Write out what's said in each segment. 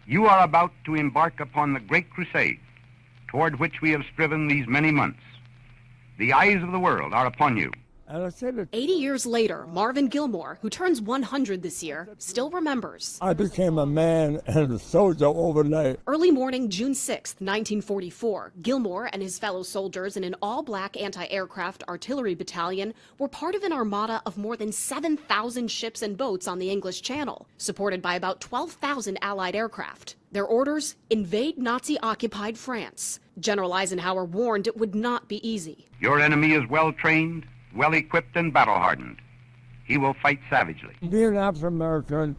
You are about to embark upon the great crusade toward which we have striven these many months. The eyes of the world are upon you. 80 years later, Marvin Gilmore, who turns 100 this year, still remembers. I became a man and a soldier overnight. Early morning, June 6, 1944, Gilmore and his fellow soldiers in an all-black anti-aircraft artillery battalion were part of an armada of more than 7,000 ships and boats on the English Channel, supported by about 12,000 Allied aircraft. Their orders: invade Nazi-occupied France. General Eisenhower warned it would not be easy. Your enemy is well-trained, well-equipped, and battle-hardened. He will fight savagely. Being African-American,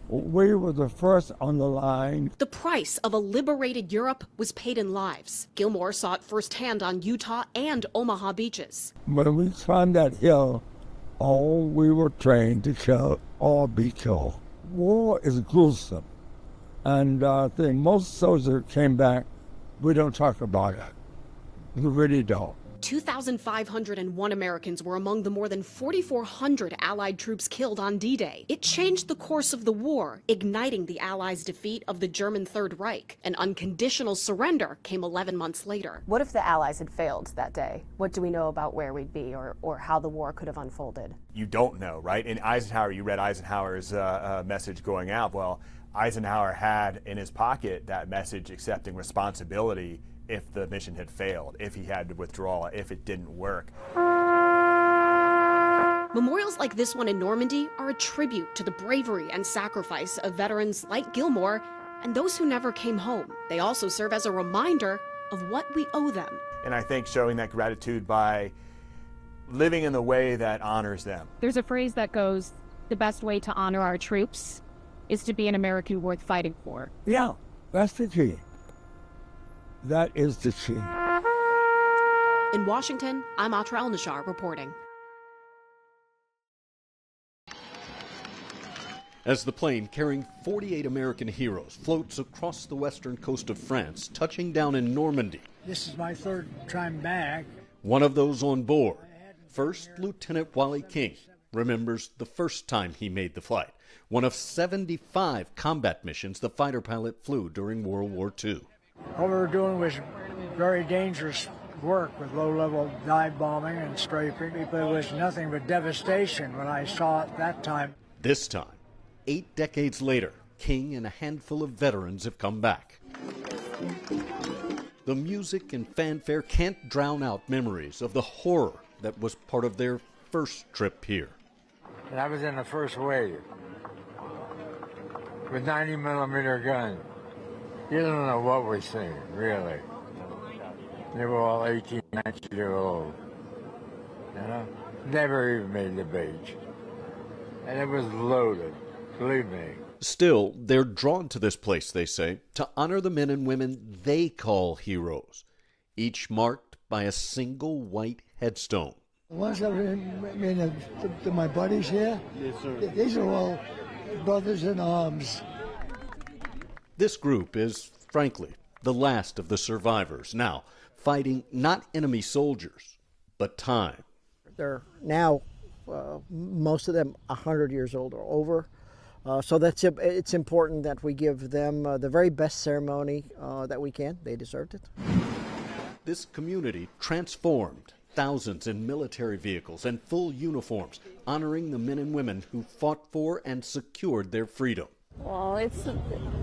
we were the first on the line. The price of a liberated Europe was paid in lives. Gilmore saw it firsthand on Utah and Omaha beaches. When we climbed that hill, all we were trained to kill or be killed. War is gruesome. And I think most soldiers came back, we don't talk about it. We really don't. 2,501 Americans were among the more than 4,400 Allied troops killed on D-Day. It changed the course of the war, igniting the Allies' defeat of the German Third Reich. An unconditional surrender came 11 months later. What if the Allies had failed that day? What do we know about where we'd be or how the war could have unfolded? You don't know, right? In Eisenhower, you read Eisenhower's message going out. Well, Eisenhower had in his pocket that message accepting responsibility if the mission had failed, if he had to withdraw, if it didn't work. Memorials like this one in Normandy are a tribute to the bravery and sacrifice of veterans like Gilmore and those who never came home. They also serve as a reminder of what we owe them. And I think showing that gratitude by living in the way that honors them. There's a phrase that goes, the best way to honor our troops is to be an American worth fighting for. Yeah, that's the key. That is the key. In Washington, I'm Atra El-Nashar reporting. As the plane carrying 48 American heroes floats across the western coast of France, touching down in Normandy. This is my third time back. One of those on board, First Lieutenant Wally King, remembers the first time he made the flight. One of 75 combat missions the fighter pilot flew during World War II. What we were doing was very dangerous work with low-level dive bombing and strafing. But it was nothing but devastation when I saw it that time. This time, 8 decades later, King and a handful of veterans have come back. The music and fanfare can't drown out memories of the horror that was part of their first trip here. And I was in the first wave with 90-millimeter gun. You don't know what we're seeing, really. They were all 18, 19 years old. You know? Never even made the beach. And it was loaded, believe me. Still, they're drawn to this place, they say, to honor the men and women they call heroes, each marked by a single white headstone. The ones that are my buddies here, yes, sir. These are all brothers in arms. This group is, frankly, the last of the survivors, now fighting not enemy soldiers, but time. They're now, most of them, 100 years old or over. So it's important that we give them the very best ceremony that we can. They deserved it. This community transformed, thousands in military vehicles and full uniforms, honoring the men and women who fought for and secured their freedom. Well, it's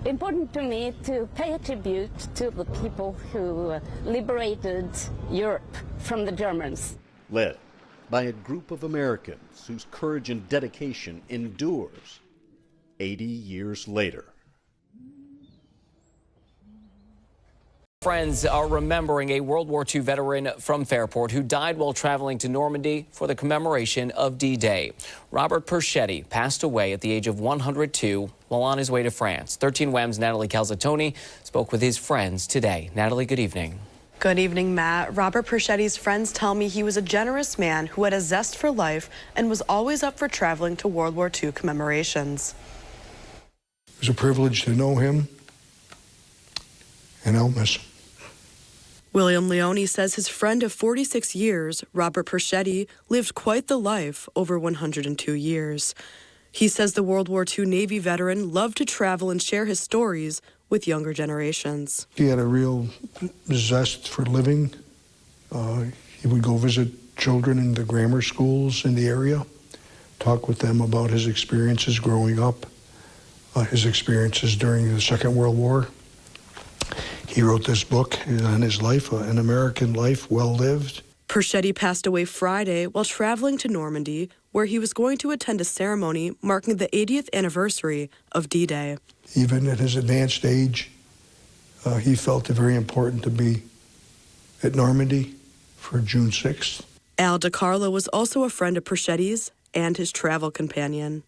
important to me to pay a tribute to the people who liberated Europe from the Germans. Led by a group of Americans whose courage and dedication endures 80 years later. Friends are remembering a World War II veteran from Fairport who died while traveling to Normandy for the commemoration of D-Day. Robert Perchetti passed away at the age of 102 while on his way to France. 13 WEM's Natalie Calzatoni spoke with his friends today. Natalie, good evening. Good evening, Matt. Robert Perchetti's friends tell me he was a generous man who had a zest for life and was always up for traveling to World War II commemorations. It was a privilege to know him, and I'll miss him. William Leone says his friend of 46 years, Robert Perchetti, lived quite the life over 102 years. He says the World War II Navy veteran loved to travel and share his stories with younger generations. He had a real zest for living. He would go visit children in the grammar schools in the area, talk with them about his experiences growing up, his experiences during the Second World War. He wrote this book on his life, An American Life Well Lived. Perchetti passed away Friday while traveling to Normandy, where he was going to attend a ceremony marking the 80th anniversary of D-Day. Even at his advanced age, he felt it very important to be at Normandy for June 6th. Al DiCarlo was also a friend of Perchetti's and his travel companion.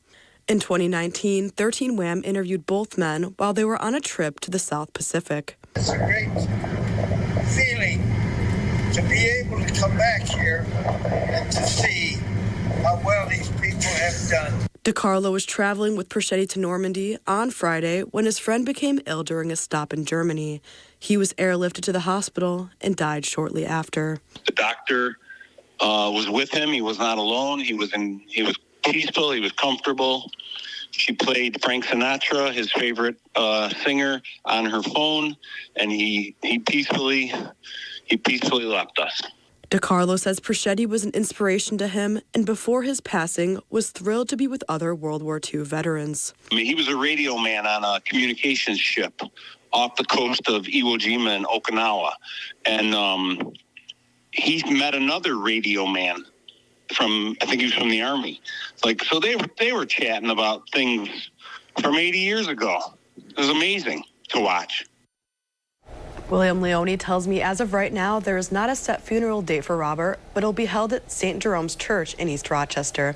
In 2019, 13 Wham interviewed both men while they were on a trip to the South Pacific. It's a great feeling to be able to come back here and to see how well these people have done. DiCarlo was traveling with Perchetti to Normandy on Friday when his friend became ill during a stop in Germany. He was airlifted to the hospital and died shortly after. The doctor was with him. He was not alone. He was peaceful. He was comfortable. She played Frank Sinatra, his favorite singer, on her phone, and he peacefully left us. DiCarlo says Perchetti was an inspiration to him, and before his passing, was thrilled to be with other World War II veterans. I mean, he was a radio man on a communications ship off the coast of Iwo Jima in Okinawa, and he met another radio man I think he was from the Army. So they were chatting about things from 80 years ago. It was amazing to watch. William Leone tells me as of right now, there is not a set funeral date for Robert, but it'll be held at St. Jerome's Church in East Rochester.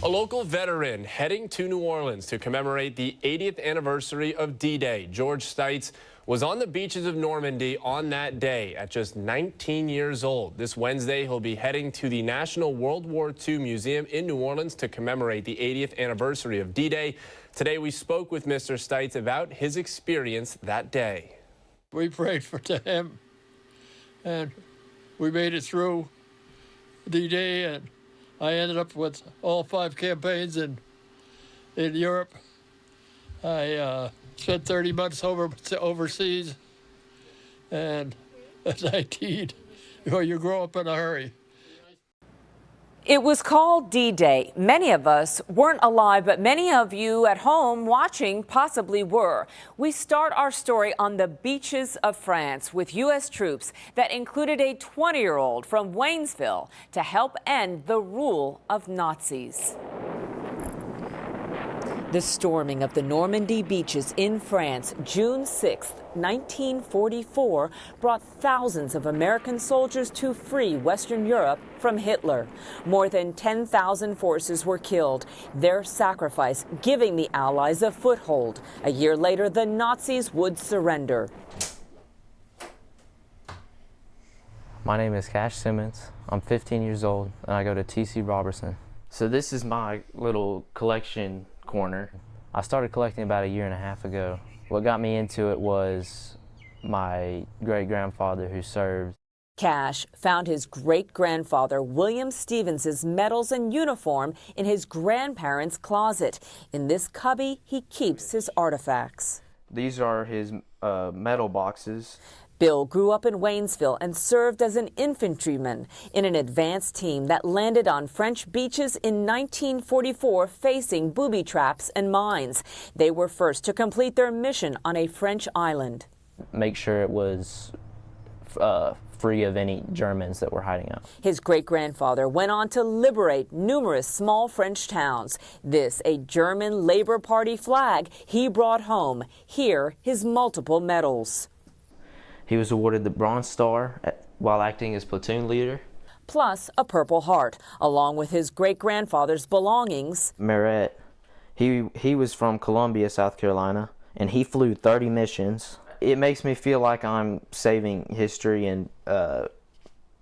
A local veteran heading to New Orleans to commemorate the 80th anniversary of D-Day. George Stites was on the beaches of Normandy on that day at just 19 years old. This Wednesday, he'll be heading to the National World War II Museum in New Orleans to commemorate the 80th anniversary of D-Day. Today, we spoke with Mr. Stites about his experience that day. We prayed for him, and we made it through D-Day, and I ended up with all 5 campaigns in Europe. I spent 30 months overseas, and at 19, you grow up in a hurry. It was called D-Day. Many of us weren't alive, but many of you at home watching possibly were. We start our story on the beaches of France with U.S. troops that included a 20-year-old from Waynesville to help end the rule of Nazis. The storming of the Normandy beaches in France, June 6, 1944, brought thousands of American soldiers to free Western Europe from Hitler. More than 10,000 forces were killed, their sacrifice giving the Allies a foothold. A year later, the Nazis would surrender. My name is Cash Simmons. I'm 15 years old, and I go to T.C. Robertson. So this is my little collection corner. I started collecting about a year and a half ago. What got me into it was my great-grandfather who served. Cash found his great-grandfather William Stevens's medals and uniform in his grandparents' closet. In this cubby, he keeps his artifacts. These are his medal boxes. Bill grew up in Waynesville and served as an infantryman in an advance team that landed on French beaches in 1944 facing booby traps and mines. They were first to complete their mission on a French island. Make sure it was free of any Germans that were hiding out. His great-grandfather went on to liberate numerous small French towns. This, a German Labor Party flag he brought home. Here, his multiple medals. He was awarded the Bronze Star while acting as platoon leader. Plus a Purple Heart, along with his great-grandfather's belongings. Merritt, he was from Columbia, South Carolina, and he flew 30 missions. It makes me feel like I'm saving history and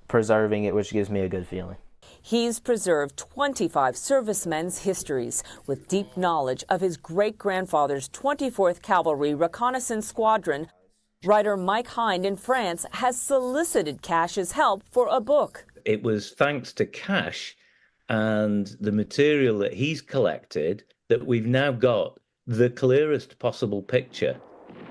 preserving it, which gives me a good feeling. He's preserved 25 servicemen's histories with deep knowledge of his great-grandfather's 24th Cavalry Reconnaissance Squadron. Writer Mike Hind in France has solicited Cash's help for a book. It was thanks to Cash and the material that he's collected that we've now got the clearest possible picture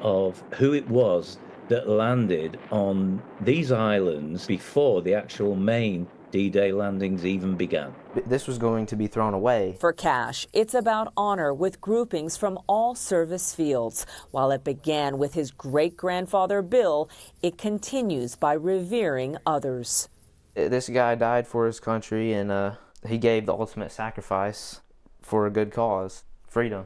of who it was that landed on these islands before the actual main D-Day landings even began. This was going to be thrown away. For Cash, it's about honor with groupings from all service fields. While it began with his great-grandfather Bill, it continues by revering others. This guy died for his country, and he gave the ultimate sacrifice for a good cause, freedom.